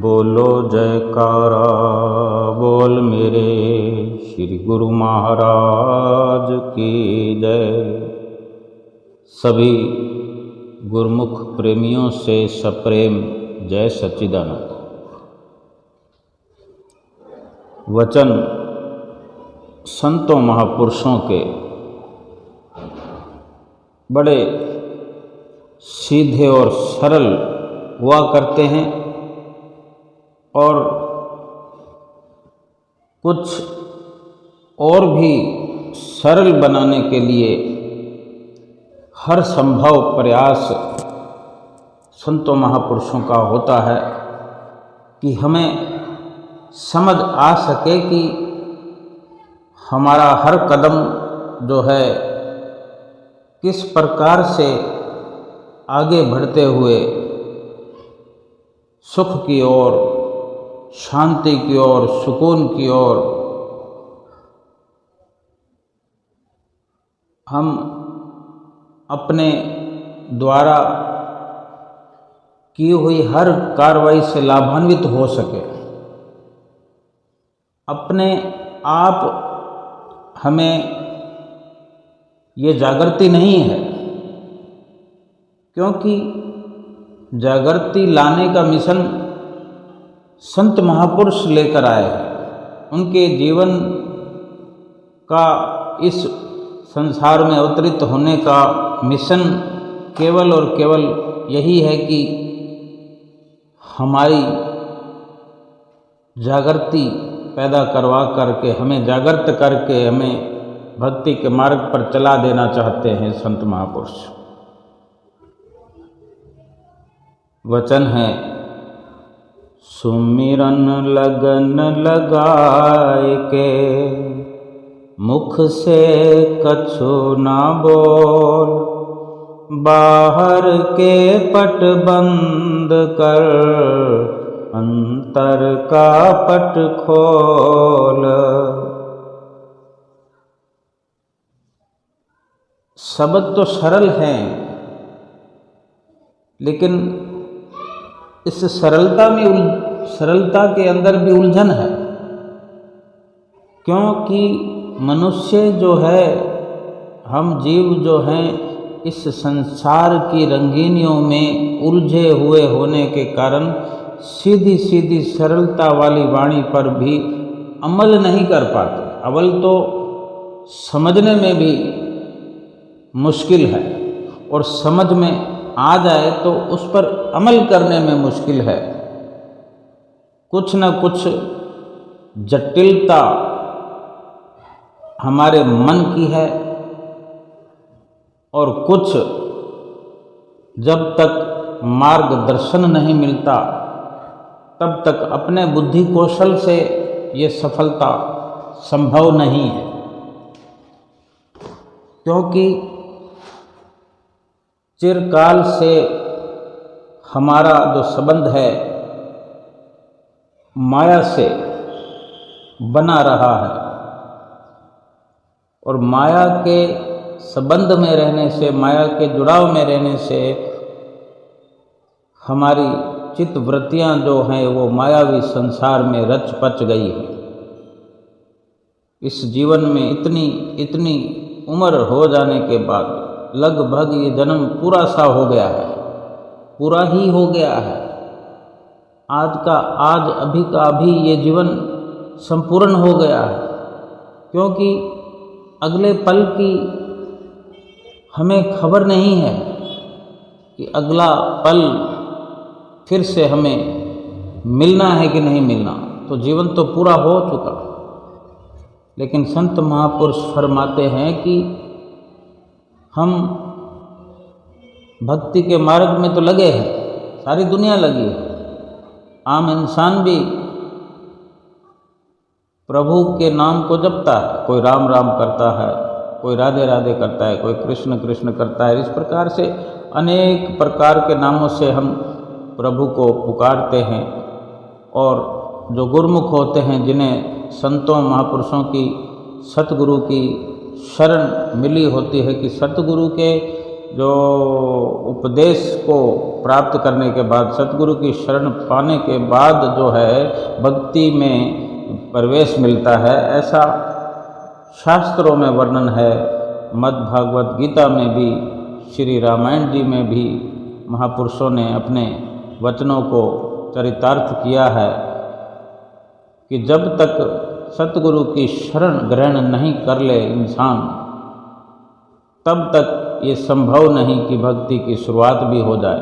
बोलो जयकारा बोल मेरे श्री गुरु महाराज की जय। सभी गुरुमुख प्रेमियों से सप्रेम जय सच्चिदानंद। वचन संतों महापुरुषों के बड़े सीधे और सरल हुआ करते हैं और कुछ और भी सरल बनाने के लिए हर संभव प्रयास संतों महापुरुषों का होता है कि हमें समझ आ सके कि हमारा हर कदम जो है किस प्रकार से आगे बढ़ते हुए सुख की ओर, शांति की ओर, सुकून की ओर हम अपने द्वारा की हुई हर कार्रवाई से लाभान्वित हो सके। अपने आप हमें ये जागृति नहीं है, क्योंकि जागृति लाने का मिशन संत महापुरुष लेकर आए हैं। उनके जीवन का इस संसार में अवतरित होने का मिशन केवल और केवल यही है कि हमारी जागृति पैदा करवा करके, हमें जागृत करके हमें भक्ति के मार्ग पर चला देना चाहते हैं संत महापुरुष। वचन है, सुमिरन लगन लगाए के मुख से कछु ना बोल, बाहर के पट बंद कर अंतर का पट खोल। शब्द तो सरल हैं, लेकिन इस सरलता के अंदर भी उलझन है, क्योंकि मनुष्य जो है, हम जीव जो हैं, इस संसार की रंगीनियों में उलझे हुए होने के कारण सीधी सीधी सरलता वाली वाणी पर भी अमल नहीं कर पाते। अमल तो समझने में भी मुश्किल है, और समझ में आ जाए तो उस पर अमल करने में मुश्किल है। कुछ न कुछ जटिलता हमारे मन की है, और कुछ जब तक मार्गदर्शन नहीं मिलता तब तक अपने बुद्धि कौशल से ये सफलता संभव नहीं है। क्योंकि चिरकाल से हमारा जो संबंध है माया से बना रहा है, और माया के संबंध में रहने से, माया के जुड़ाव में रहने से हमारी चित्त वृत्तियां जो हैं वो मायावी संसार में रच पच गई है। इस जीवन में इतनी उम्र हो जाने के बाद लगभग ये जन्म पूरा सा हो गया है, पूरा ही हो गया है। आज का आज, अभी का अभी ये जीवन संपूर्ण हो गया है, क्योंकि अगले पल की हमें खबर नहीं है कि अगला पल फिर से हमें मिलना है कि नहीं मिलना। तो जीवन तो पूरा हो चुका, लेकिन संत महापुरुष फरमाते हैं कि हम भक्ति के मार्ग में तो लगे हैं, सारी दुनिया लगी है। आम इंसान भी प्रभु के नाम को जपता है, कोई राम राम करता है, कोई राधे राधे करता है, कोई कृष्ण कृष्ण करता है। इस प्रकार से अनेक प्रकार के नामों से हम प्रभु को पुकारते हैं। और जो गुरुमुख होते हैं, जिन्हें संतों महापुरुषों की, सतगुरु की शरण मिली होती है, कि सतगुरु के जो उपदेश को प्राप्त करने के बाद, सतगुरु की शरण पाने के बाद जो है भक्ति में प्रवेश मिलता है, ऐसा शास्त्रों में वर्णन है। मद् भागवत गीता में भी, श्री रामायण जी में भी महापुरुषों ने अपने वचनों को चरितार्थ किया है कि जब तक सतगुरु की शरण ग्रहण नहीं कर ले इंसान, तब तक ये संभव नहीं कि भक्ति की शुरुआत भी हो जाए।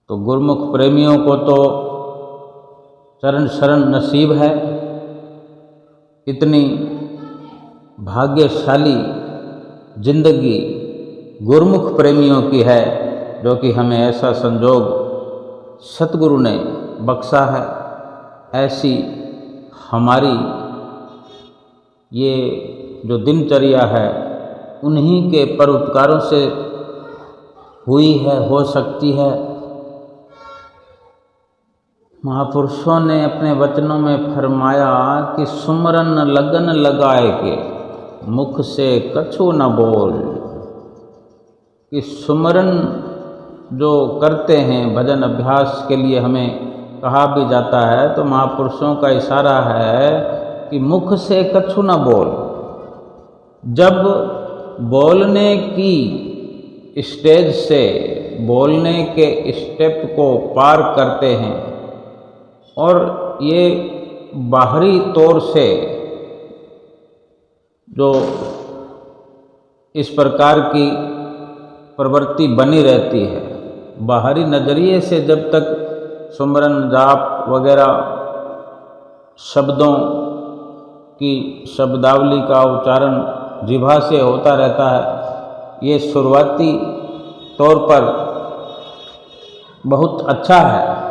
तो गुरुमुख प्रेमियों को तो चरण शरण नसीब है। इतनी भाग्यशाली जिंदगी गुरुमुख प्रेमियों की है, जो कि हमें ऐसा संजोग सतगुरु ने बख्शा है। ऐसी हमारी ये जो दिनचर्या है, उन्हीं के परोपकारों से हुई है, हो सकती है। महापुरुषों ने अपने वचनों में फरमाया कि सुमरन लगन लगाए के मुख से कछु न बोल, कि सुमरन जो करते हैं, भजन अभ्यास के लिए हमें कहा भी जाता है, तो महापुरुषों का इशारा है कि मुख से कछु न बोल। जब बोलने की स्टेज से, बोलने के स्टेप को पार करते हैं और ये बाहरी तौर से जो इस प्रकार की प्रवृत्ति बनी रहती है, बाहरी नज़रिए से जब तक सुमरन जाप वगैरह शब्दों की शब्दावली का उच्चारण जिह्वा से होता रहता है, ये शुरुआती तौर पर बहुत अच्छा है।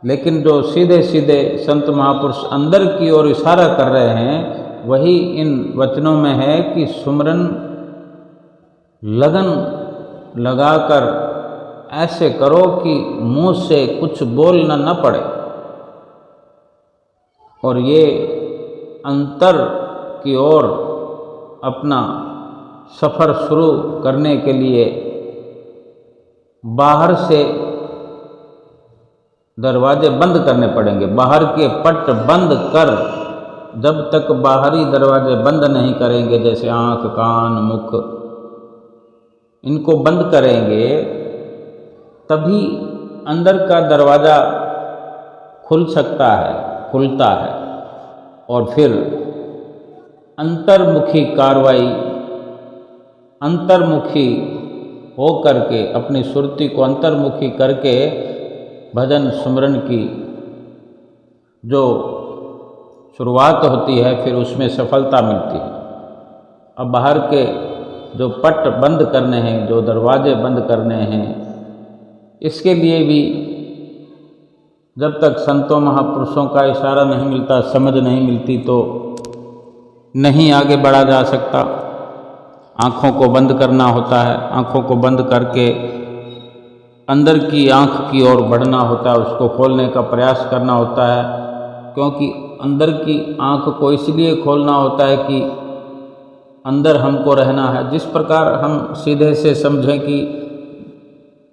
लेकिन जो सीधे सीधे संत महापुरुष अंदर की ओर इशारा कर रहे हैं, वही इन वचनों में है कि सुमरन लगन लगाकर ऐसे करो कि मुंह से कुछ बोलना न पड़े। और ये अंतर की ओर अपना सफ़र शुरू करने के लिए बाहर से दरवाजे बंद करने पड़ेंगे। बाहर के पट बंद कर, जब तक बाहरी दरवाजे बंद नहीं करेंगे, जैसे आँख, कान, मुख, इनको बंद करेंगे, तभी अंदर का दरवाज़ा खुल सकता है, खुलता है। और फिर अंतर्मुखी कार्रवाई, अंतर्मुखी हो करके, अपनी सुरती को अंतर्मुखी करके भजन सुमरन की जो शुरुआत होती है, फिर उसमें सफलता मिलती है। अब बाहर के जो पट बंद करने हैं, जो दरवाजे बंद करने हैं, इसके लिए भी जब तक संतों महापुरुषों का इशारा नहीं मिलता, समझ नहीं मिलती, तो नहीं आगे बढ़ा जा सकता। आँखों को बंद करना होता है, आँखों को बंद करके अंदर की आँख की ओर बढ़ना होता है, उसको खोलने का प्रयास करना होता है। क्योंकि अंदर की आँख को इसलिए खोलना होता है कि अंदर हमको रहना है। जिस प्रकार हम सीधे से समझें कि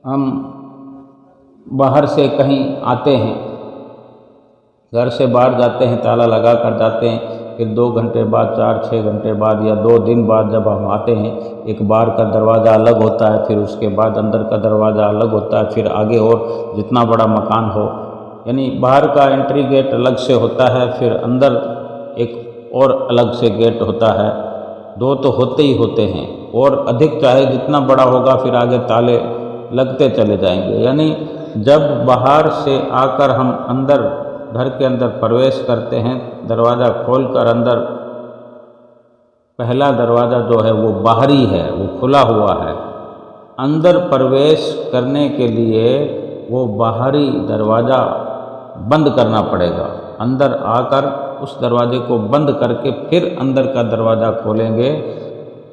हम बाहर से कहीं आते हैं, घर से बाहर जाते हैं, ताला लगा कर जाते हैं, फिर 2 घंटे बाद, 4-6 घंटे बाद या 2 दिन बाद जब हम आते हैं, एक बाहर का दरवाज़ा अलग होता है, फिर उसके बाद अंदर का दरवाज़ा अलग होता है, फिर आगे और जितना बड़ा मकान हो, यानी बाहर का एंट्री गेट अलग से होता है, फिर अंदर एक और अलग से गेट होता है। 2 तो होते ही होते हैं, और अधिक चाहे जितना बड़ा होगा, फिर आगे ताले लगते चले जाएंगे। यानी जब बाहर से आकर हम अंदर, घर के अंदर प्रवेश करते हैं, दरवाज़ा खोलकर अंदर, पहला दरवाज़ा जो है वो बाहरी है, वो खुला हुआ है। अंदर प्रवेश करने के लिए वो बाहरी दरवाज़ा बंद करना पड़ेगा। अंदर आकर उस दरवाजे को बंद करके फिर अंदर का दरवाज़ा खोलेंगे,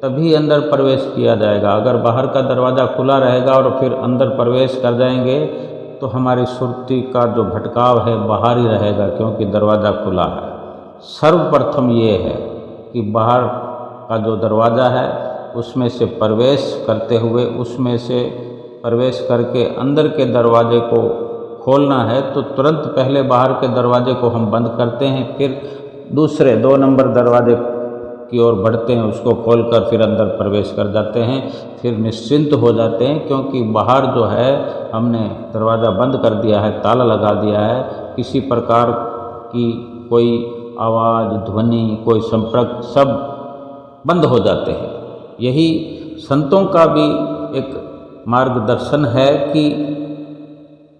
तभी अंदर प्रवेश किया जाएगा। अगर बाहर का दरवाज़ा खुला रहेगा और फिर अंदर प्रवेश कर जाएंगे, तो हमारी सुरती का जो भटकाव है बाहर ही रहेगा, क्योंकि दरवाज़ा खुला है। सर्वप्रथम ये है कि बाहर का जो दरवाज़ा है उसमें से प्रवेश करते हुए, उसमें से प्रवेश करके अंदर के दरवाजे को खोलना है तो तुरंत पहले बाहर के दरवाजे को हम बंद करते हैं, फिर दूसरे 2 नंबर दरवाजे की ओर बढ़ते हैं, उसको खोलकर फिर अंदर प्रवेश कर जाते हैं, फिर निश्चिंत हो जाते हैं, क्योंकि बाहर जो है हमने दरवाज़ा बंद कर दिया है, ताला लगा दिया है, किसी प्रकार की कोई आवाज़, ध्वनि, कोई संपर्क सब बंद हो जाते हैं। यही संतों का भी एक मार्गदर्शन है कि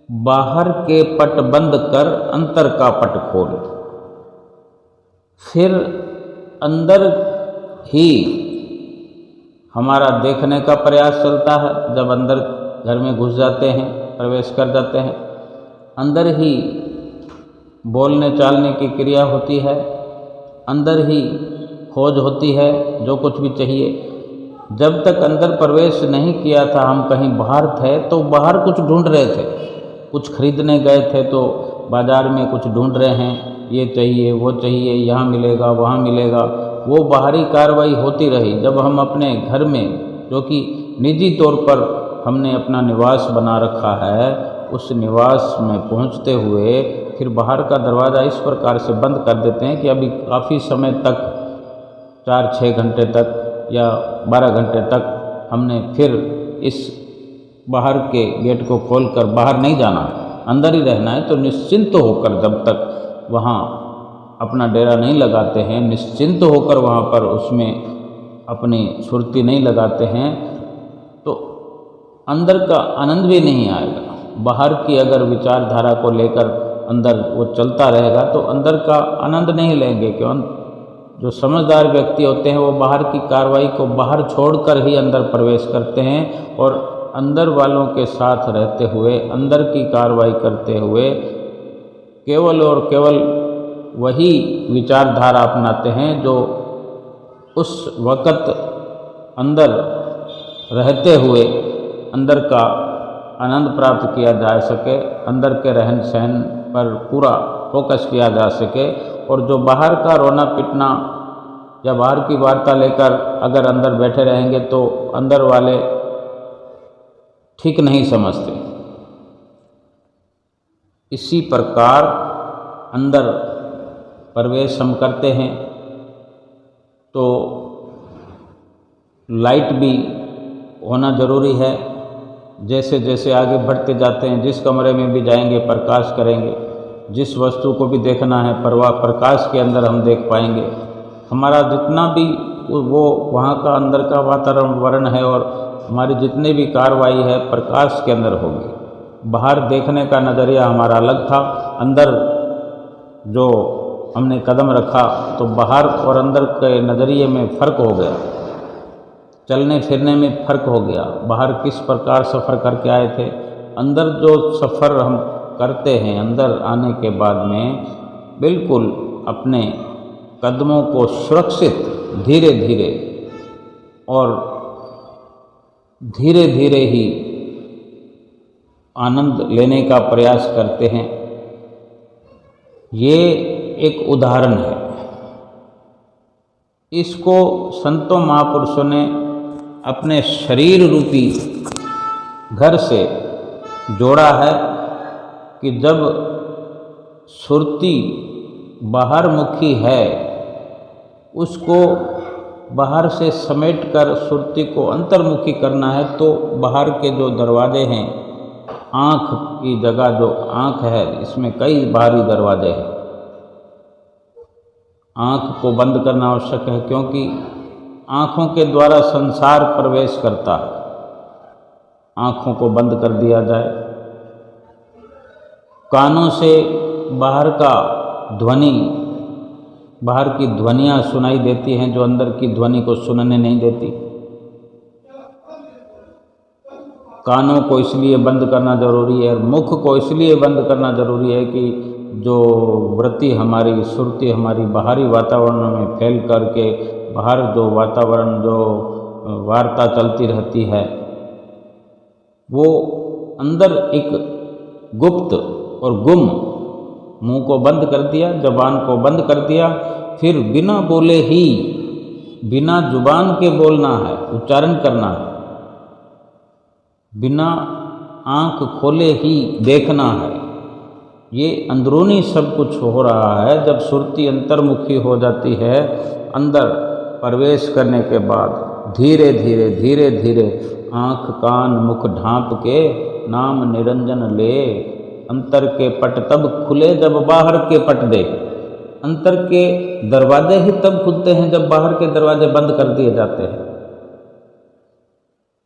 बाहर के पट बंद कर अंतर का पट खोल। फिर अंदर ही हमारा देखने का प्रयास चलता है। जब अंदर घर में घुस जाते हैं, प्रवेश कर जाते हैं, अंदर ही बोलने चालने की क्रिया होती है, अंदर ही खोज होती है जो कुछ भी चाहिए। जब तक अंदर प्रवेश नहीं किया था, हम कहीं बाहर थे तो बाहर कुछ ढूंढ रहे थे, कुछ खरीदने गए थे तो बाज़ार में कुछ ढूंढ रहे हैं, ये चाहिए, वो चाहिए, यहाँ मिलेगा, वहाँ मिलेगा, वो बाहरी कार्रवाई होती रही। जब हम अपने घर में, जो कि निजी तौर पर हमने अपना निवास बना रखा है, उस निवास में पहुँचते हुए फिर बाहर का दरवाज़ा इस प्रकार से बंद कर देते हैं कि अभी काफ़ी समय तक, 4-6 घंटे तक या 12 घंटे तक हमने फिर इस बाहर के गेट को खोलकर बाहर नहीं जाना है, अंदर ही रहना है। तो निश्चिंत होकर जब तक वहाँ अपना डेरा नहीं लगाते हैं, निश्चिंत होकर वहाँ पर उसमें अपनी सुरती नहीं लगाते हैं, तो अंदर का आनंद भी नहीं आएगा। बाहर की अगर विचारधारा को लेकर अंदर वो चलता रहेगा तो अंदर का आनंद नहीं लेंगे। क्यों? जो समझदार व्यक्ति होते हैं वो बाहर की कार्रवाई को बाहर छोड़कर ही अंदर प्रवेश करते हैं और अंदर वालों के साथ रहते हुए, अंदर की कार्रवाई करते हुए केवल और केवल वही विचारधारा अपनाते हैं जो उस वक़्त अंदर रहते हुए अंदर का आनंद प्राप्त किया जा सके, अंदर के रहन सहन पर पूरा फोकस किया जा सके। और जो बाहर का रोना पिटना या बाहर की वार्ता लेकर अगर अंदर बैठे रहेंगे तो अंदर वाले ठीक नहीं समझते। इसी प्रकार अंदर प्रवेश हम करते हैं तो लाइट भी होना ज़रूरी है। जैसे जैसे आगे बढ़ते जाते हैं, जिस कमरे में भी जाएंगे प्रकाश करेंगे, जिस वस्तु को भी देखना है प्रकाश के अंदर हम देख पाएंगे। हमारा जितना भी वो वहाँ का अंदर का वातावरण है और हमारी जितनी भी कार्रवाई है प्रकाश के अंदर होगी। बाहर देखने का नज़रिया हमारा अलग था, अंदर जो हमने कदम रखा तो बाहर और अंदर के नज़रिए में फ़र्क हो गया, चलने फिरने में फ़र्क हो गया। बाहर किस प्रकार सफ़र करके आए थे, अंदर जो सफ़र हम करते हैं, अंदर आने के बाद में बिल्कुल अपने कदमों को सुरक्षित धीरे धीरे और धीरे धीरे ही आनंद लेने का प्रयास करते हैं। ये एक उदाहरण है। इसको संतों महापुरुषों ने अपने शरीर रूपी घर से जोड़ा है कि जब सुरती बाहर मुखी है, उसको बाहर से समेटकर सुरती को अंतर्मुखी करना है तो बाहर के जो दरवाजे हैं, आँख की जगह जो आँख है, इसमें कई बाहरी दरवाजे हैं। आँख को बंद करना आवश्यक है क्योंकि आँखों के द्वारा संसार प्रवेश करता है। आँखों को बंद कर दिया जाए। कानों से बाहर का ध्वनि, बाहर की ध्वनियाँ सुनाई देती हैं जो अंदर की ध्वनि को सुनने नहीं देती। कानों को इसलिए बंद करना जरूरी है, मुख को इसलिए बंद करना जरूरी है कि जो वृत्ति हमारी, सुरती हमारी बाहरी वातावरण में फैल करके बाहर जो वातावरण, जो वार्ता चलती रहती है, वो अंदर एक गुप्त और गुम, मुंह को बंद कर दिया, जबान को बंद कर दिया, फिर बिना बोले ही बिना जुबान के बोलना है, उच्चारण करना है, बिना आंख खोले ही देखना है। ये अंदरूनी सब कुछ हो रहा है। जब सुरती अंतर्मुखी हो जाती है, अंदर प्रवेश करने के बाद धीरे धीरे धीरे धीरे आंख कान मुख ढांप के नाम निरंजन ले। अंतर के पट तब खुले जब बाहर के पट दे। अंतर के दरवाजे ही तब खुलते हैं जब बाहर के दरवाजे बंद कर दिए जाते हैं।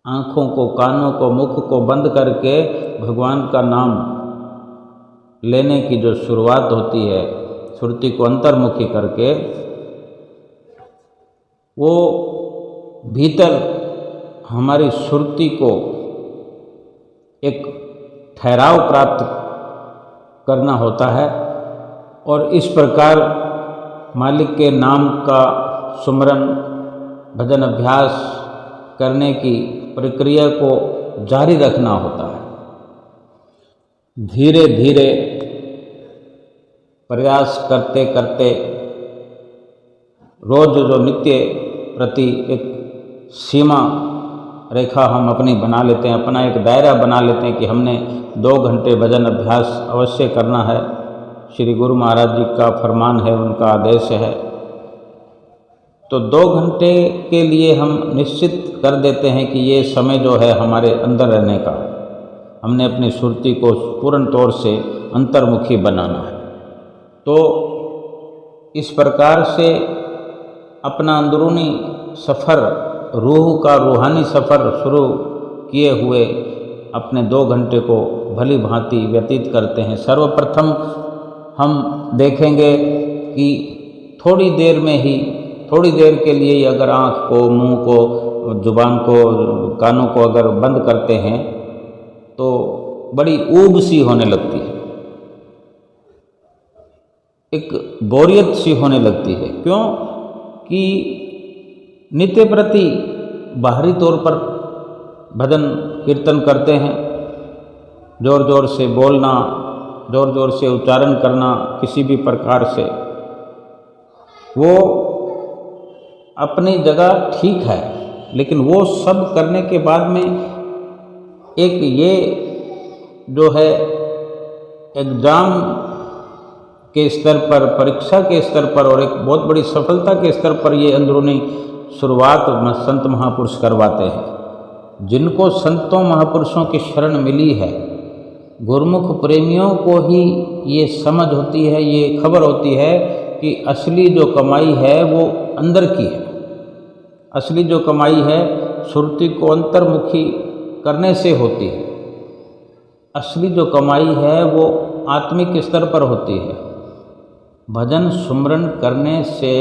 आँखों को, कानों को, मुख को बंद करके भगवान का नाम लेने की जो शुरुआत होती है, सुरती को अंतर्मुखी करके, वो भीतर हमारी सुरती को एक ठहराव प्राप्त करना होता है। और इस प्रकार मालिक के नाम का सुमरन, भजन अभ्यास करने की प्रक्रिया को जारी रखना होता है। धीरे धीरे प्रयास करते करते रोज जो नित्य प्रति एक सीमा रेखा हम अपनी बना लेते हैं, अपना एक दायरा बना लेते हैं कि हमने 2 घंटे भजन अभ्यास अवश्य करना है। श्री गुरु महाराज जी का फरमान है, उनका आदेश है। तो 2 घंटे के लिए हम निश्चित कर देते हैं कि ये समय जो है हमारे अंदर रहने का, हमने अपनी सुरती को पूर्ण तौर से अंतर्मुखी बनाना है। तो इस प्रकार से अपना अंदरूनी सफ़र, रूह का रूहानी सफ़र शुरू किए हुए अपने 2 घंटे को भली भांति व्यतीत करते हैं। सर्वप्रथम हम देखेंगे कि थोड़ी देर में ही, थोड़ी देर के लिए ही अगर आँख को, मुंह को, जुबान को, कानों को अगर बंद करते हैं तो बड़ी ऊब सी होने लगती है, एक बोरियत सी होने लगती है। क्यों कि नित्य प्रति बाहरी तौर पर भजन कीर्तन करते हैं, जोर जोर से बोलना, जोर जोर से उच्चारण करना, किसी भी प्रकार से वो अपनी जगह ठीक है। लेकिन वो सब करने के बाद में एक ये जो है एग्ज़ाम के स्तर पर, परीक्षा के स्तर पर और एक बहुत बड़ी सफलता के स्तर पर ये अंदरूनी शुरुआत संत महापुरुष करवाते हैं। जिनको संतों महापुरुषों की शरण मिली है, गुरुमुख प्रेमियों को ही ये समझ होती है, ये खबर होती है कि असली जो कमाई है वो अंदर की है। असली जो कमाई है सुरती को अंतर्मुखी करने से होती है। असली जो कमाई है वो आत्मिक स्तर पर होती है। भजन सुमरन करने से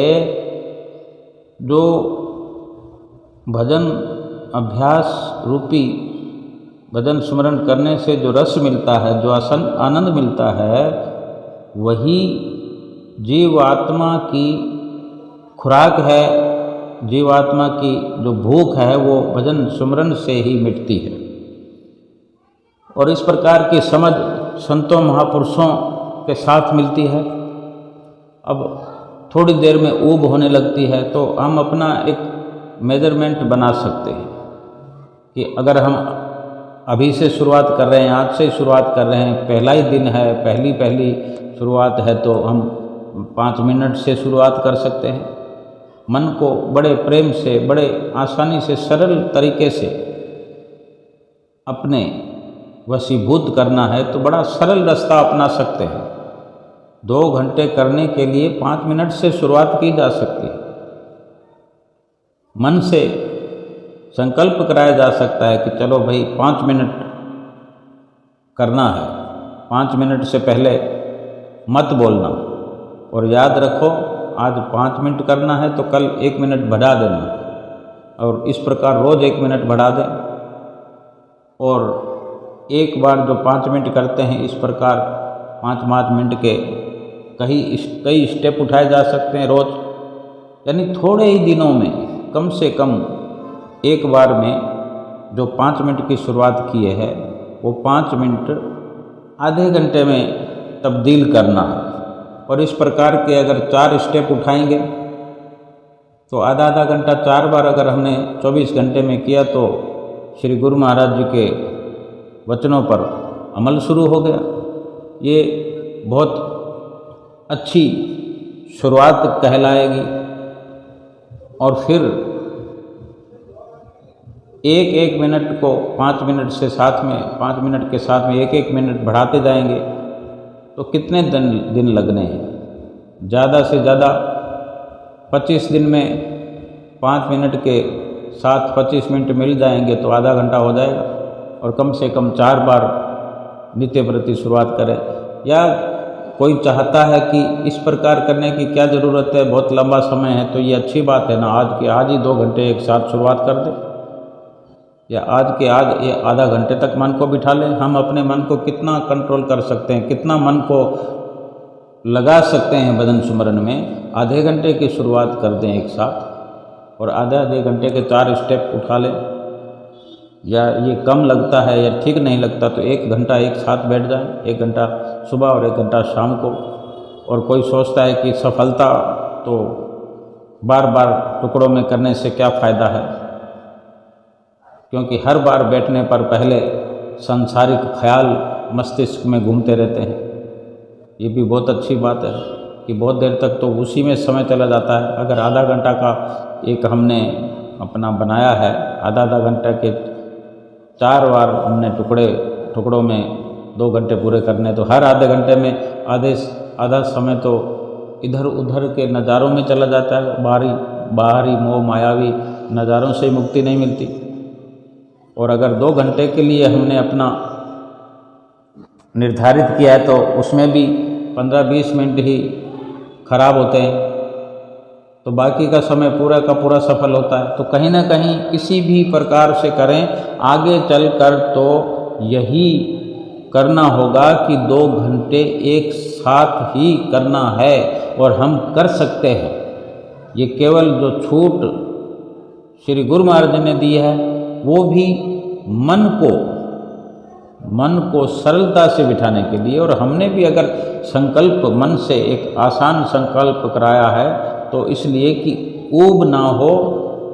जो भजन अभ्यास रूपी भजन सुमरन करने से जो रस मिलता है, जो आनंद मिलता है, वही जीवात्मा की खुराक है। जीवात्मा की जो भूख है वो भजन सुमरन से ही मिटती है। और इस प्रकार की समझ संतों महापुरुषों के साथ मिलती है। अब थोड़ी देर में ऊब होने लगती है तो हम अपना एक मेजरमेंट बना सकते हैं कि अगर हम अभी से शुरुआत कर रहे हैं, आज से शुरुआत कर रहे हैं, पहला ही दिन है, पहली शुरुआत है, तो हम 5 मिनट से शुरुआत कर सकते हैं। मन को बड़े प्रेम से, बड़े आसानी से, सरल तरीके से अपने वशीभूत करना है तो बड़ा सरल रास्ता अपना सकते हैं। 2 घंटे करने के लिए 5 मिनट से शुरुआत की जा सकती है। मन से संकल्प कराया जा सकता है कि चलो भाई 5 मिनट करना है, 5 मिनट से पहले मत बोलना। और याद रखो, आज 5 मिनट करना है तो कल 1 मिनट बढ़ा देना। और इस प्रकार रोज़ 1 मिनट बढ़ा दें। और एक बार जो 5 मिनट करते हैं, इस प्रकार 5-5 मिनट के कई स्टेप उठाए जा सकते हैं रोज़। यानी थोड़े ही दिनों में कम से कम एक बार में जो 5 मिनट की शुरुआत किए है वो 5 मिनट आधे घंटे में तब्दील करना है। और इस प्रकार के अगर 4 स्टेप उठाएंगे तो आधा आधा घंटा 4 बार अगर हमने 24 घंटे में किया तो श्री गुरु महाराज जी के वचनों पर अमल शुरू हो गया। ये बहुत अच्छी शुरुआत कहलाएगी। और फिर एक एक मिनट को 5 मिनट से साथ में 5 मिनट के साथ में एक एक मिनट बढ़ाते जाएंगे तो कितने दिन लगने हैं? ज़्यादा से ज़्यादा 25 दिन में 5 मिनट के साथ 25 मिनट मिल जाएंगे तो आधा घंटा हो जाएगा। और कम से कम 4 बार नित्य प्रति शुरुआत करें। या कोई चाहता है कि इस प्रकार करने की क्या ज़रूरत है, बहुत लंबा समय है, तो ये अच्छी बात है ना, आज ही 2 घंटे एक साथ शुरुआत कर दें, या आज ये आधा घंटे तक मन को बिठा लें। हम अपने मन को कितना कंट्रोल कर सकते हैं, कितना मन को लगा सकते हैं भजन सुमरन में। आधे घंटे की शुरुआत कर दें एक साथ और आधे घंटे के 4 स्टेप उठा लें। या ये कम लगता है या ठीक नहीं लगता तो 1 घंटा एक साथ बैठ जाएं, 1 घंटा सुबह और 1 घंटा शाम को। और कोई सोचता है कि सफलता तो बार बार टुकड़ों में करने से क्या फ़ायदा है, क्योंकि हर बार बैठने पर पहले सांसारिक ख्याल मस्तिष्क में घूमते रहते हैं। ये भी बहुत अच्छी बात है कि बहुत देर तक तो उसी में समय चला जाता है। अगर आधा घंटा का एक हमने अपना बनाया है, आधा घंटे के 4 बार हमने टुकड़ों में 2 घंटे पूरे करने, तो हर आधे घंटे में आधा समय तो इधर उधर के नज़ारों में चला जाता है। बाहरी मोह मायावी नज़ारों से मुक्ति नहीं मिलती। और अगर 2 घंटे के लिए हमने अपना निर्धारित किया है तो उसमें भी 15-20 मिनट ही खराब होते हैं, तो बाकी का समय पूरा का पूरा सफल होता है। तो कहीं ना कहीं किसी भी प्रकार से करें, आगे चलकर तो यही करना होगा कि 2 घंटे एक साथ ही करना है और हम कर सकते हैं। ये केवल जो छूट श्री गुरु महाराज ने दी है वो भी मन को सरलता से बिठाने के लिए। और हमने भी अगर संकल्प मन से एक आसान संकल्प कराया है तो इसलिए कि ऊब ना हो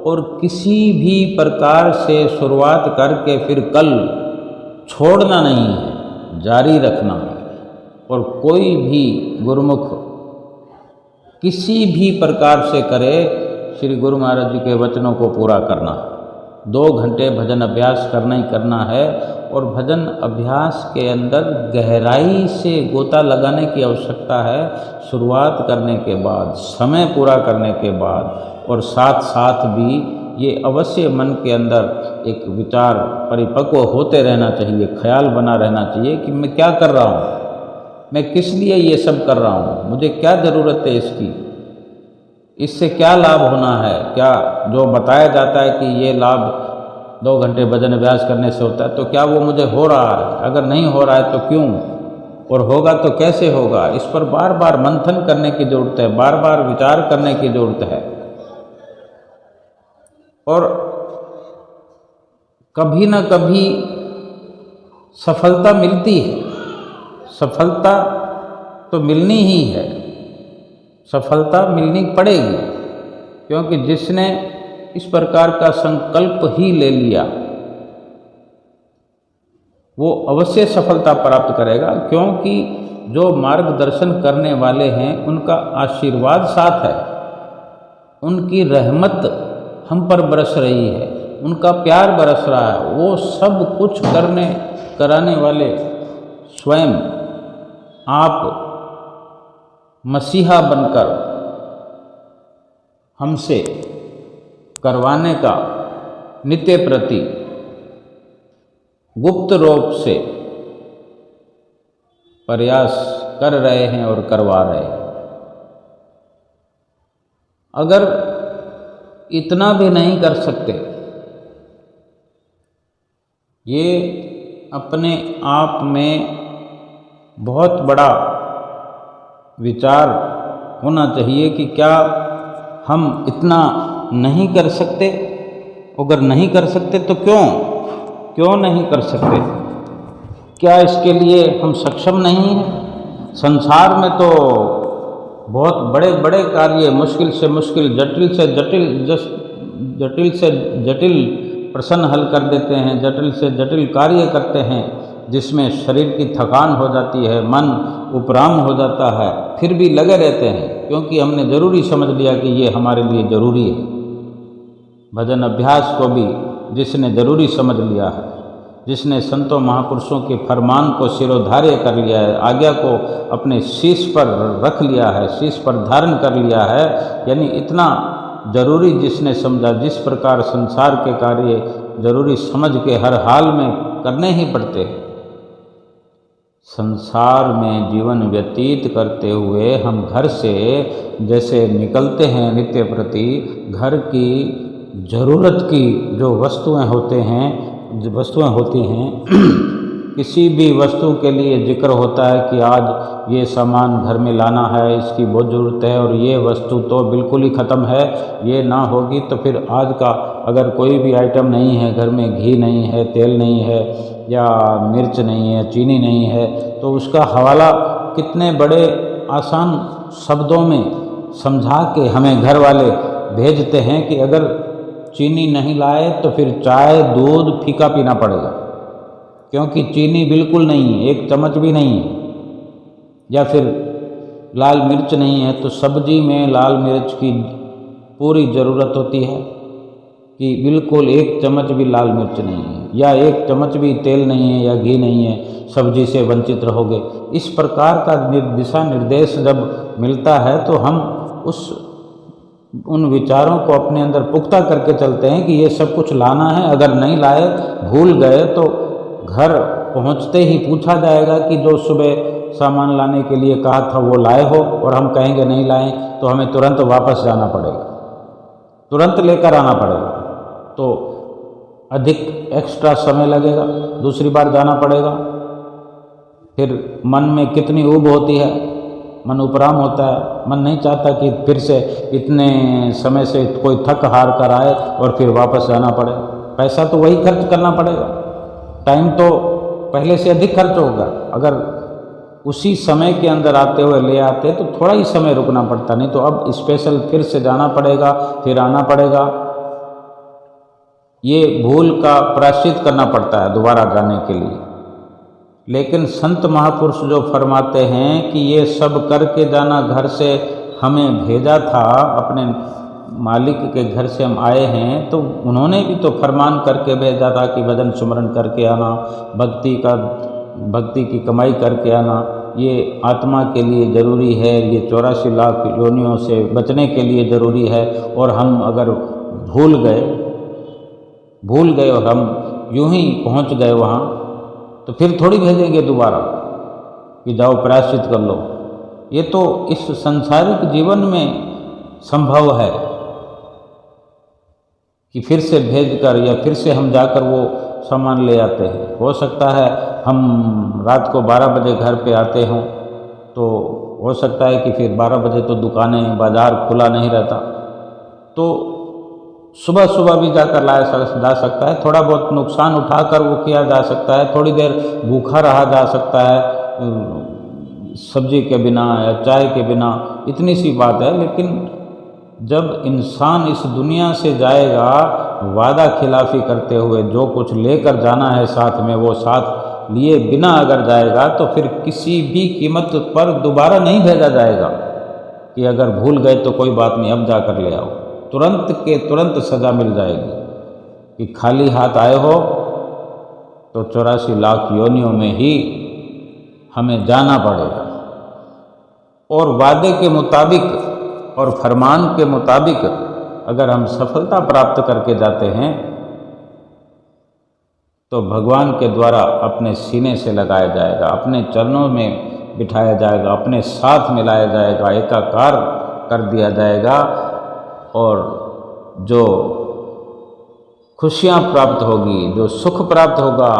और किसी भी प्रकार से शुरुआत करके फिर कल छोड़ना नहीं है, जारी रखना है। और कोई भी गुरुमुख किसी भी प्रकार से करे, श्री गुरु महाराज जी के वचनों को पूरा करना। 2 घंटे भजन अभ्यास करना ही करना है। और भजन अभ्यास के अंदर गहराई से गोता लगाने की आवश्यकता है, शुरुआत करने के बाद, समय पूरा करने के बाद। और साथ साथ भी ये अवश्य मन के अंदर एक विचार परिपक्व होते रहना चाहिए, ख्याल बना रहना चाहिए कि मैं क्या कर रहा हूँ, मैं किस लिए ये सब कर रहा हूँ, मुझे क्या ज़रूरत है इसकी, इससे क्या लाभ होना है। क्या जो बताया जाता है कि ये लाभ 2 घंटे भजन अभ्यास करने से होता है, तो क्या वो मुझे हो रहा है? अगर नहीं हो रहा है तो क्यों, और होगा तो कैसे होगा? इस पर बार बार मंथन करने की ज़रूरत है, बार बार विचार करने की ज़रूरत है। और कभी ना कभी सफलता मिलती है, सफलता तो मिलनी ही है, सफलता मिलनी पड़ेगी, क्योंकि जिसने इस प्रकार का संकल्प ही ले लिया वो अवश्य सफलता प्राप्त करेगा। क्योंकि जो मार्गदर्शन करने वाले हैं उनका आशीर्वाद साथ है, उनकी रहमत हम पर बरस रही है, उनका प्यार बरस रहा है। वो सब कुछ कराने वाले स्वयं आप मसीहा बनकर हमसे करवाने का नित्य प्रति गुप्त रूप से प्रयास कर रहे हैं और करवा रहे हैं। अगर इतना भी नहीं कर सकते, ये अपने आप में बहुत बड़ा विचार होना चाहिए कि क्या हम इतना नहीं कर सकते। अगर नहीं कर सकते तो क्यों नहीं कर सकते? क्या इसके लिए हम सक्षम नहीं हैं? संसार में तो बहुत बड़े बड़े कार्य, मुश्किल से मुश्किल, जटिल से जटिल प्रश्न हल कर देते हैं, जटिल से जटिल कार्य करते हैं, जिसमें शरीर की थकान हो जाती है, मन उपराम हो जाता है, फिर भी लगे रहते हैं, क्योंकि हमने ज़रूरी समझ लिया कि ये हमारे लिए ज़रूरी है। भजन अभ्यास को भी जिसने ज़रूरी समझ लिया है, जिसने संतों महापुरुषों के फरमान को सिरोधार्य कर लिया है, आज्ञा को अपने शीश पर रख लिया है, शीश पर धारण कर लिया है, यानी इतना जरूरी जिसने समझा, जिस प्रकार संसार के कार्य जरूरी समझ के हर हाल में करने ही पड़ते हैं। संसार में जीवन व्यतीत करते हुए हम घर से जैसे निकलते हैं नित्य प्रति, घर की ज़रूरत की जो वस्तुएं होती हैं किसी भी वस्तु के लिए जिक्र होता है कि आज ये सामान घर में लाना है, इसकी बहुत ज़रूरत है, और ये वस्तु तो बिल्कुल ही ख़त्म है, ये ना होगी तो फिर आज का अगर कोई भी आइटम नहीं है घर में, घी नहीं है, तेल नहीं है, या मिर्च नहीं है, चीनी नहीं है, तो उसका हवाला कितने बड़े आसान शब्दों में समझा के हमें घर वाले भेजते हैं कि अगर चीनी नहीं लाए तो फिर चाय दूध फीका पीना पड़ेगा, क्योंकि चीनी बिल्कुल नहीं है, एक चम्मच भी नहीं है। या फिर लाल मिर्च नहीं है तो सब्जी में लाल मिर्च की पूरी ज़रूरत होती है कि बिल्कुल एक चम्मच भी लाल मिर्च नहीं है, या एक चम्मच भी तेल नहीं है या घी नहीं है, सब्जी से वंचित रहोगे। इस प्रकार का दिशा निर्देश जब मिलता है तो हम उन विचारों को अपने अंदर पुख्ता करके चलते हैं कि ये सब कुछ लाना है, अगर नहीं लाए, भूल गए, तो घर पहुंचते ही पूछा जाएगा कि जो सुबह सामान लाने के लिए कहा था वो लाए हो, और हम कहेंगे नहीं लाए, तो हमें तुरंत वापस जाना पड़ेगा, तुरंत लेकर आना पड़ेगा, तो अधिक एक्स्ट्रा समय लगेगा, दूसरी बार जाना पड़ेगा। फिर मन में कितनी ऊब होती है, मन उपराम होता है, मन नहीं चाहता कि फिर से इतने समय से कोई थक हार कर आए और फिर वापस जाना पड़े। पैसा तो वही खर्च करना पड़ेगा, टाइम तो पहले से अधिक खर्च होगा। अगर उसी समय के अंदर आते हुए ले आते तो थोड़ा ही समय रुकना पड़ता, नहीं तो अब स्पेशल फिर से जाना पड़ेगा, फिर आना पड़ेगा। ये भूल का प्रायश्चित करना पड़ता है दोबारा जाने के लिए। लेकिन संत महापुरुष जो फरमाते हैं कि ये सब करके जाना, घर से हमें भेजा था, अपने मालिक के घर से हम आए हैं, तो उन्होंने भी तो फरमान करके भेजा था कि भजन सुमरन करके आना, भक्ति की कमाई करके आना, ये आत्मा के लिए ज़रूरी है, ये 84 लाख योनियों से बचने के लिए ज़रूरी है। और हम अगर भूल गए और हम यूं ही पहुंच गए वहाँ, तो फिर थोड़ी भेजेंगे दोबारा कि जाओ प्रायश्चित कर लो। ये तो इस सांसारिक जीवन में संभव है कि फिर से भेजकर या फिर से हम जाकर वो सामान ले आते हैं। हो सकता है हम रात को 12 बजे घर पे आते हों, तो हो सकता है कि फिर 12 बजे तो दुकानें बाज़ार खुला नहीं रहता, तो सुबह सुबह भी जाकर लाया जा सकता है। थोड़ा बहुत नुकसान उठाकर वो किया जा सकता है, थोड़ी देर भूखा रहा जा सकता है सब्जी के बिना या चाय के बिना, इतनी सी बात है। लेकिन जब इंसान इस दुनिया से जाएगा वादा खिलाफी करते हुए, जो कुछ लेकर जाना है साथ में वो साथ लिए बिना अगर जाएगा, तो फिर किसी भी कीमत पर दोबारा नहीं भेजा जाएगा कि अगर भूल गए तो कोई बात नहीं, अब जाकर ले आओ। तुरंत के तुरंत सज़ा मिल जाएगी कि खाली हाथ आए हो तो 84 लाख योनियों में ही हमें जाना पड़ेगा। और वादे के मुताबिक और फरमान के मुताबिक अगर हम सफलता प्राप्त करके जाते हैं तो भगवान के द्वारा अपने सीने से लगाया जाएगा, अपने चरणों में बिठाया जाएगा, अपने साथ मिलाया जाएगा, एकाकार कर दिया जाएगा। और जो खुशियाँ प्राप्त होगी, जो सुख प्राप्त होगा,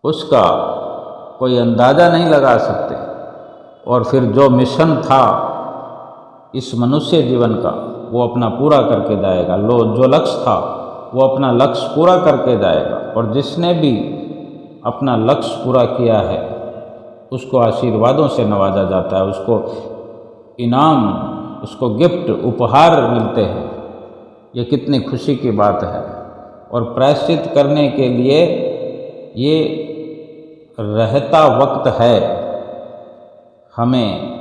उसका कोई अंदाज़ा नहीं लगा सकते। और फिर जो मिशन था इस मनुष्य जीवन का, वो अपना पूरा करके जाएगा। जो लक्ष्य था वो अपना लक्ष्य पूरा करके जाएगा। और जिसने भी अपना लक्ष्य पूरा किया है उसको आशीर्वादों से नवाजा जाता है, उसको इनाम, उसको गिफ्ट, उपहार मिलते हैं। ये कितनी खुशी की बात है। और प्रायश्चित करने के लिए ये रहता वक्त है। हमें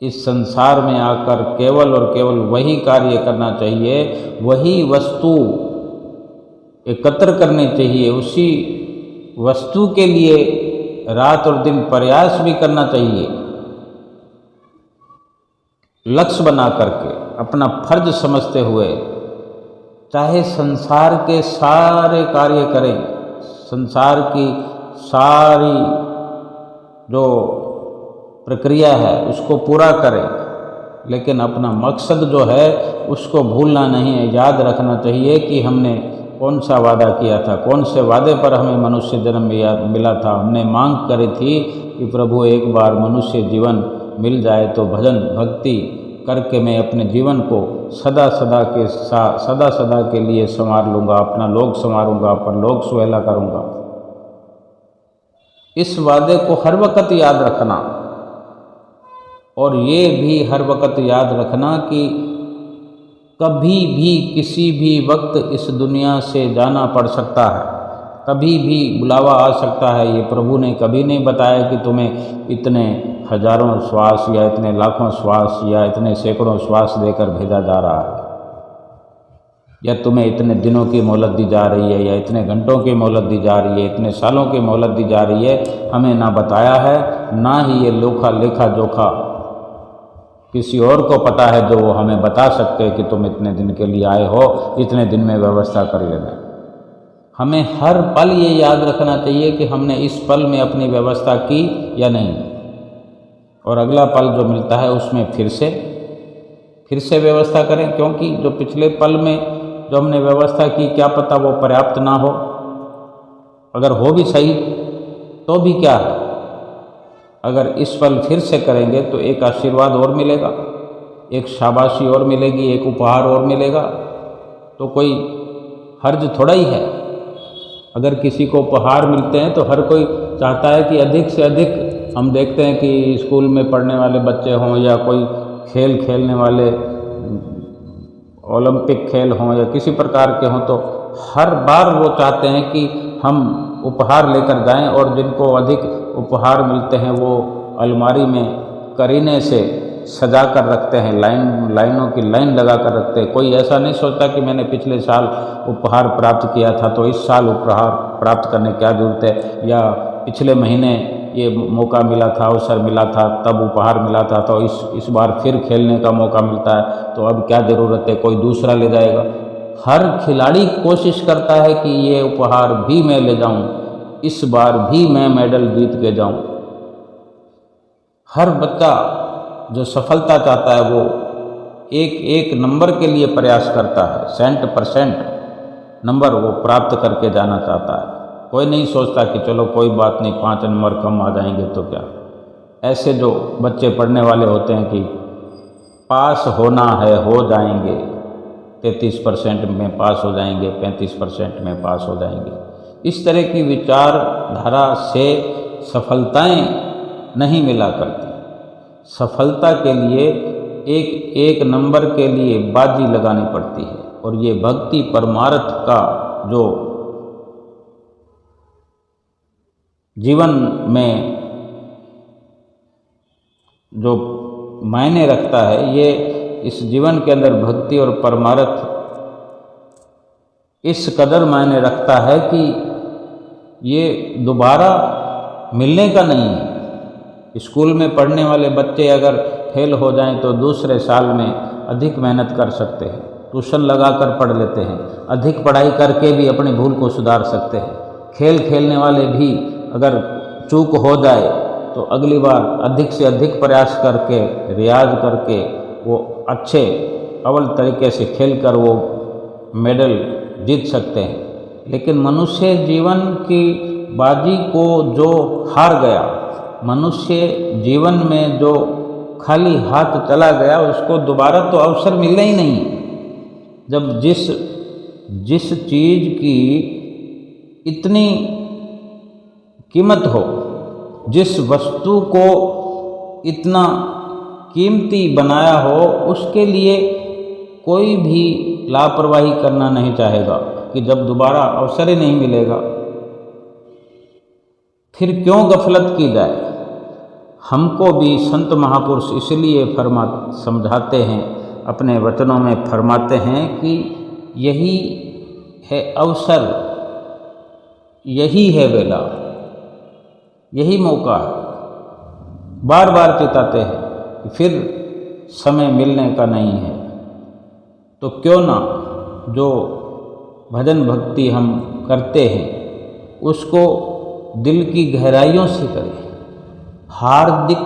इस संसार में आकर केवल और केवल वही कार्य करना चाहिए, वही वस्तु एकत्र करनी चाहिए, उसी वस्तु के लिए रात और दिन प्रयास भी करना चाहिए। लक्ष्य बना करके अपना फर्ज समझते हुए चाहे संसार के सारे कार्य करें, संसार की सारी जो प्रक्रिया है उसको पूरा करें, लेकिन अपना मकसद जो है उसको भूलना नहीं है। याद रखना चाहिए कि हमने कौन सा वादा किया था, कौन से वादे पर हमें मनुष्य जन्म मिला था। हमने मांग करी थी कि प्रभु एक बार मनुष्य जीवन मिल जाए तो भजन भक्ति करके मैं अपने जीवन को सदा सदा के लिए संवार लूँगा, अपना लोक संवारूँगा, अपना लोक सुहेला करूँगा। इस वादे को हर वक्त याद रखना, और ये भी हर वक्त याद रखना कि कभी भी किसी भी वक्त इस दुनिया से जाना पड़ सकता है, कभी भी बुलावा आ सकता है। ये प्रभु ने कभी नहीं बताया कि तुम्हें इतने हजारों श्वास या इतने लाखों श्वास या इतने सैकड़ों श्वास देकर भेजा जा रहा है, या तुम्हें इतने दिनों की मोहलत दी जा रही है, या इतने घंटों की मोहलत दी जा रही है, इतने सालों की मोहलत दी जा रही है। हमें ना बताया है, ना ही ये लेखा जोखा किसी और को पता है जो वो हमें बता सकते हैं कि तुम इतने दिन के लिए आए हो, इतने दिन में व्यवस्था कर लेना। हमें हर पल ये याद रखना चाहिए कि हमने इस पल में अपनी व्यवस्था की या नहीं, और अगला पल जो मिलता है उसमें फिर से व्यवस्था करें, क्योंकि जो पिछले पल में जो हमने व्यवस्था की क्या पता वो पर्याप्त ना हो। अगर हो भी सही तो भी क्या है, अगर इस पल फिर से करेंगे तो एक आशीर्वाद और मिलेगा, एक शाबाशी और मिलेगी, एक उपहार और मिलेगा, तो कोई हर्ज थोड़ा ही है। अगर किसी को उपहार मिलते हैं तो हर कोई चाहता है कि अधिक से अधिक। हम देखते हैं कि स्कूल में पढ़ने वाले बच्चे हों या कोई खेल खेलने वाले, ओलंपिक खेल हों या किसी प्रकार के हों, तो हर बार वो चाहते हैं कि हम उपहार लेकर जाएं, और जिनको अधिक उपहार मिलते हैं वो अलमारी में करीने से सजा कर रखते हैं, लाइनों की लाइन लगा कर रखते हैं। कोई ऐसा नहीं सोचता कि मैंने पिछले साल उपहार प्राप्त किया था तो इस साल उपहार प्राप्त करने क्या जरूरत है, या पिछले महीने ये मौका मिला था, अवसर मिला था, तब उपहार मिला था, तो इस बार फिर खेलने का मौका मिलता है तो अब क्या ज़रूरत है, कोई दूसरा ले जाएगा। हर खिलाड़ी कोशिश करता है कि ये उपहार भी मैं ले जाऊं, इस बार भी मैं मेडल जीत के जाऊं। हर बच्चा जो सफलता चाहता है वो एक नंबर के लिए प्रयास करता है, 100% नंबर वो प्राप्त करके जाना चाहता है। कोई नहीं सोचता कि चलो कोई बात नहीं, 5 नंबर कम आ जाएंगे तो क्या। ऐसे जो बच्चे पढ़ने वाले होते हैं कि पास होना है, हो जाएंगे, 33% में पास हो जाएंगे, 35% में पास हो जाएंगे। इस तरह की विचारधारा से सफलताएं नहीं मिला करती। सफलता के लिए एक नंबर के लिए बाजी लगानी पड़ती है, और ये भक्ति परमार्थ का जो जीवन में जो मायने रखता है, ये इस जीवन के अंदर भक्ति और परमार्थ इस कदर मायने रखता है कि ये दोबारा मिलने का नहीं है। स्कूल में पढ़ने वाले बच्चे अगर फेल हो जाएं तो दूसरे साल में अधिक मेहनत कर सकते हैं, ट्यूशन लगाकर पढ़ लेते हैं, अधिक पढ़ाई करके भी अपनी भूल को सुधार सकते हैं। खेल खेलने वाले भी अगर चूक हो जाए तो अगली बार अधिक से अधिक प्रयास करके, रियाज करके वो अच्छे अव्वल तरीके से खेलकर वो मेडल जीत सकते हैं। लेकिन मनुष्य जीवन की बाजी को जो हार गया, मनुष्य जीवन में जो खाली हाथ चला गया, उसको दोबारा तो अवसर मिलना ही नहीं। जब जिस चीज़ की इतनी कीमत हो, जिस वस्तु को इतना कीमती बनाया हो उसके लिए कोई भी लापरवाही करना नहीं चाहेगा कि जब दोबारा अवसर ही नहीं मिलेगा फिर क्यों गफलत की जाए। हमको भी संत महापुरुष इसलिए समझाते हैं, अपने वचनों में फरमाते हैं कि यही है अवसर, यही है वेला, यही मौका है। बार बार चिताते हैं कि फिर समय मिलने का नहीं है, तो क्यों ना जो भजन भक्ति हम करते हैं उसको दिल की गहराइयों से करें, हार्दिक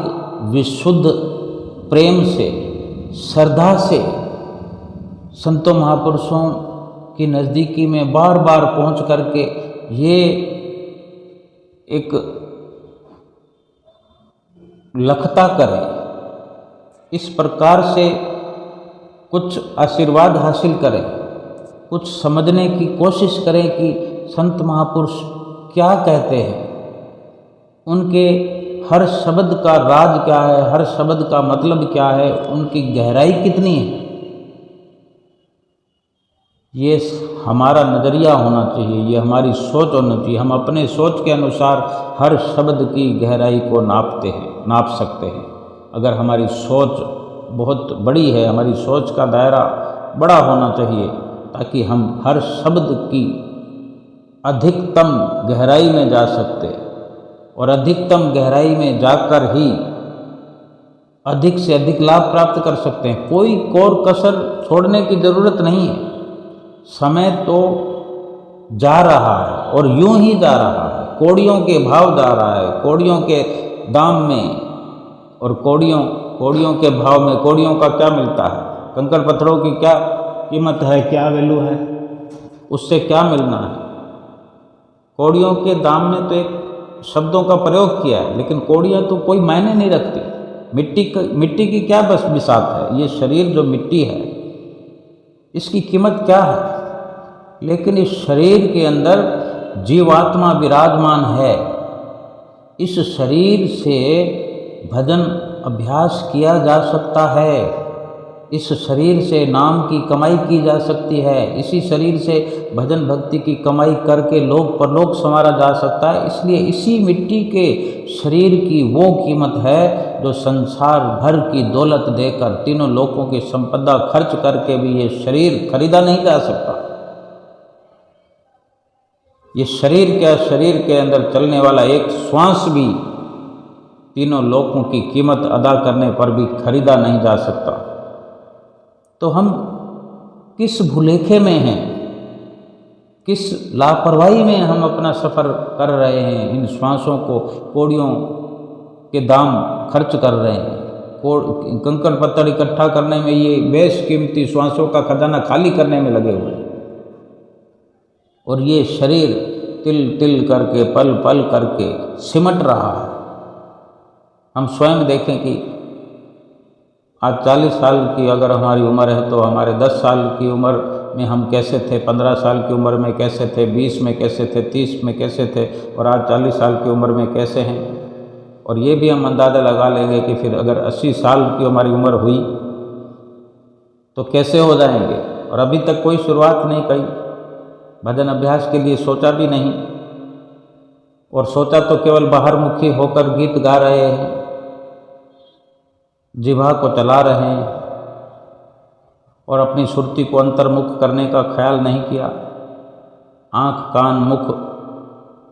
विशुद्ध प्रेम से, श्रद्धा से, संतों महापुरुषों की नज़दीकी में बार बार पहुंच करके ये एक लखता करें। इस प्रकार से कुछ आशीर्वाद हासिल करें, कुछ समझने की कोशिश करें कि संत महापुरुष क्या कहते हैं, उनके हर शब्द का राज क्या है, हर शब्द का मतलब क्या है, उनकी गहराई कितनी है। ये हमारा नज़रिया होना चाहिए, ये हमारी सोच होना चाहिए। हम अपने सोच के अनुसार हर शब्द की गहराई को नापते हैं, नाप सकते हैं। अगर हमारी सोच बहुत बड़ी है, हमारी सोच का दायरा बड़ा होना चाहिए ताकि हम हर शब्द की अधिकतम गहराई में जा सकते, और अधिकतम गहराई में जाकर ही अधिक से अधिक लाभ प्राप्त कर सकते हैं। कोई कोर कसर छोड़ने की ज़रूरत नहीं है। समय तो जा रहा है और यूं ही जा रहा है, कौड़ियों के भाव जा रहा है, कौड़ियों के दाम में, और कौड़ियों के भाव में कौड़ियों का क्या मिलता है, कंकड़ पत्थरों की क्या कीमत है, क्या वैल्यू है, उससे क्या मिलना है। कौड़ियों के दाम में तो एक शब्दों का प्रयोग किया है, लेकिन कौड़ियाँ तो कोई मायने नहीं रखती। मिट्टी की क्या बस बिसात है। ये शरीर जो मिट्टी है इसकी कीमत क्या है, लेकिन इस शरीर के अंदर जीवात्मा विराजमान है। इस शरीर से भजन अभ्यास किया जा सकता है, इस शरीर से नाम की कमाई की जा सकती है, इसी शरीर से भजन भक्ति की कमाई करके लोक परलोक संवारा जा सकता है। इसलिए इसी मिट्टी के शरीर की वो कीमत है जो संसार भर की दौलत देकर, तीनों लोकों की संपदा खर्च करके भी ये शरीर खरीदा नहीं जा सकता। ये शरीर क्या, शरीर के अंदर चलने वाला एक श्वास भी तीनों लोकों की कीमत अदा करने पर भी खरीदा नहीं जा सकता। तो हम किस भुलेखे में हैं, किस लापरवाही में हम अपना सफ़र कर रहे हैं। इन श्वासों को कौड़ियों के दाम खर्च कर रहे हैं, कंकड़ पत्थर इकट्ठा करने में, ये बेशकीमती श्वासों का खजाना खाली करने में लगे हुए हैं। और ये शरीर तिल तिल करके, पल पल करके सिमट रहा है। हम स्वयं देखें कि आज 40 साल की अगर हमारी उम्र है तो हमारे 10 साल की उम्र में हम कैसे थे, 15 साल की उम्र में कैसे थे, 20 में कैसे थे, 30 में कैसे थे, और आज 40 साल की उम्र में कैसे हैं। और ये भी हम अंदाज़ा लगा लेंगे कि फिर अगर 80 साल की हमारी उम्र हुई तो कैसे हो जाएंगे। और अभी तक कोई शुरुआत नहीं की, भजन अभ्यास के लिए सोचा भी नहीं, और सोचा तो केवल बाहर मुखी होकर गीत गा रहे हैं, जिह्वा को चला रहे हैं, और अपनी सुरती को अंतर्मुख करने का ख्याल नहीं किया। आँख कान मुख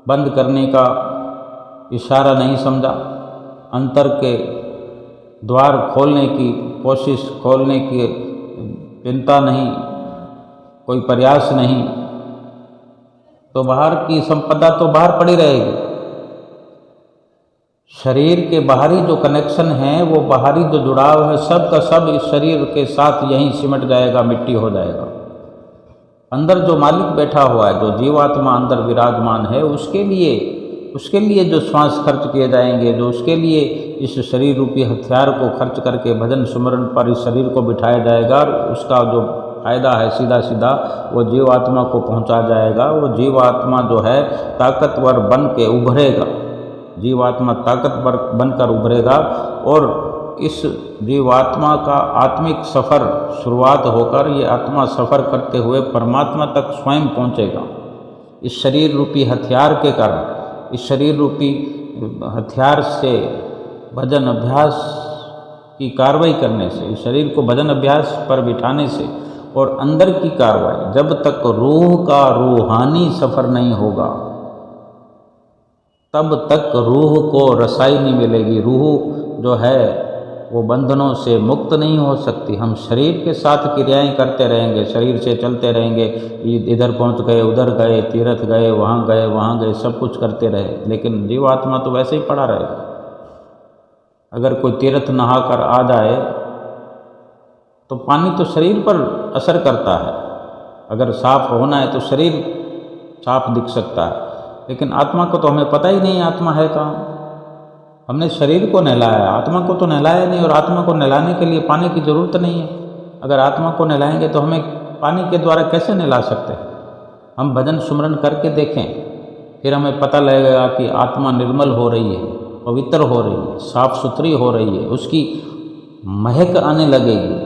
बंद करने का इशारा नहीं समझा, अंतर के द्वार खोलने की कोशिश, खोलने की चिंता नहीं, कोई प्रयास नहीं, तो बाहर की संपदा तो बाहर पड़ी रहेगी। शरीर के बाहरी जो कनेक्शन है, वो बाहरी जो जुड़ाव है, सब का सब इस शरीर के साथ यहीं सिमट जाएगा, मिट्टी हो जाएगा। अंदर जो मालिक बैठा हुआ है, जो जीवात्मा अंदर विराजमान है, उसके लिए जो श्वास खर्च किए जाएंगे, जो उसके लिए इस शरीर रूपी हथियार को खर्च करके भजन सुमरन पर इस शरीर को बिठाया जाएगा, उसका जो फायदा है सीधा सीधा वो जीवात्मा को पहुंचा जाएगा। वो जीवात्मा जो है ताकतवर बन के उभरेगा, जीवात्मा ताकतवर बनकर उभरेगा और इस जीवात्मा का आत्मिक सफ़र शुरुआत होकर ये आत्मा सफ़र करते हुए परमात्मा तक स्वयं पहुँचेगा। इस शरीर रूपी हथियार के कारण, इस शरीर रूपी हथियार से भजन अभ्यास की कार्रवाई करने से, इस शरीर को भजन अभ्यास पर बिठाने से और अंदर की कार्रवाई, जब तक रूह का रूहानी सफ़र नहीं होगा तब तक रूह को रसाई नहीं मिलेगी। रूह जो है वो बंधनों से मुक्त नहीं हो सकती। हम शरीर के साथ क्रियाएं करते रहेंगे, शरीर से चलते रहेंगे, इधर पहुंच गए, उधर गए, तीर्थ गए, वहाँ गए, सब कुछ करते रहे, लेकिन जीवात्मा तो वैसे ही पड़ा रहेगा। अगर कोई तीर्थ नहा कर आ जाए तो पानी तो शरीर पर असर करता है, अगर साफ होना है तो शरीर साफ दिख सकता है, लेकिन आत्मा को तो हमें पता ही नहीं आत्मा है कहाँ। हमने शरीर को नहलाया, आत्मा को तो नहलाया नहीं, और आत्मा को नहलाने के लिए पानी की ज़रूरत नहीं है। अगर आत्मा को नहलाएंगे तो हमें पानी के द्वारा कैसे नहला सकते हैं? हम भजन सुमरन करके देखें, फिर हमें पता लगेगा कि आत्मा निर्मल हो रही है, पवित्र हो रही है, साफ सुथरी हो रही है, उसकी महक आने लगेगी।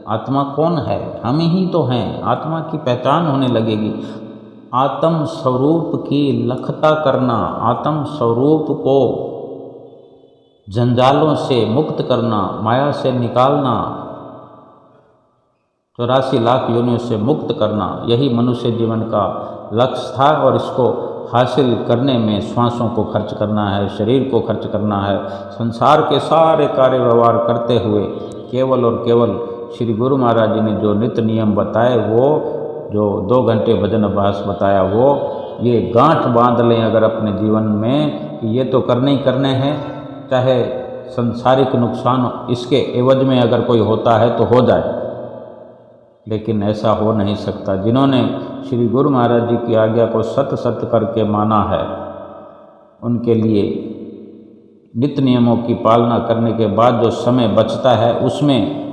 आत्मा कौन है? हम ही तो हैं। आत्मा की पहचान होने लगेगी। आत्म स्वरूप की लखता करना, आत्म स्वरूप को जंजालों से मुक्त करना, माया से निकालना, 84 लाख योनियों से मुक्त करना, यही मनुष्य जीवन का लक्ष्य था। और इसको हासिल करने में श्वासों को खर्च करना है, शरीर को खर्च करना है। संसार के सारे कार्य व्यवहार करते हुए केवल और केवल श्री गुरु महाराज जी ने जो नित्य नियम बताए, वो जो 2 घंटे भजन अभ्यास बताया, वो ये गांठ बांध लें अगर अपने जीवन में कि ये तो करने ही करने हैं, चाहे संसारिक नुकसान इसके एवज में अगर कोई होता है तो हो जाए, लेकिन ऐसा हो नहीं सकता। जिन्होंने श्री गुरु महाराज जी की आज्ञा को सत्य सत्य करके माना है, उनके लिए नित्य नियमों की पालना करने के बाद जो समय बचता है, उसमें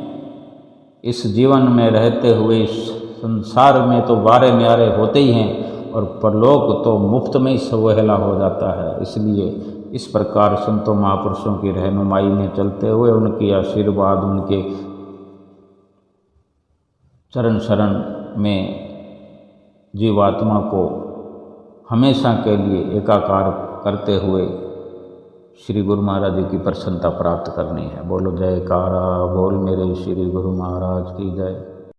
इस जीवन में रहते हुए इस संसार में तो बारे न्यारे होते ही हैं, और परलोक तो मुफ्त में ही सवेला हो जाता है। इसलिए इस प्रकार संतों महापुरुषों की रहनुमाई में चलते हुए, उनकी आशीर्वाद, उनके चरण शरण में जीवात्मा को हमेशा के लिए एकाकार करते हुए श्री गुरु महाराज जी की प्रसन्नता प्राप्त करनी है। बोलो जयकारा, बोल मेरे श्री गुरु महाराज की जय।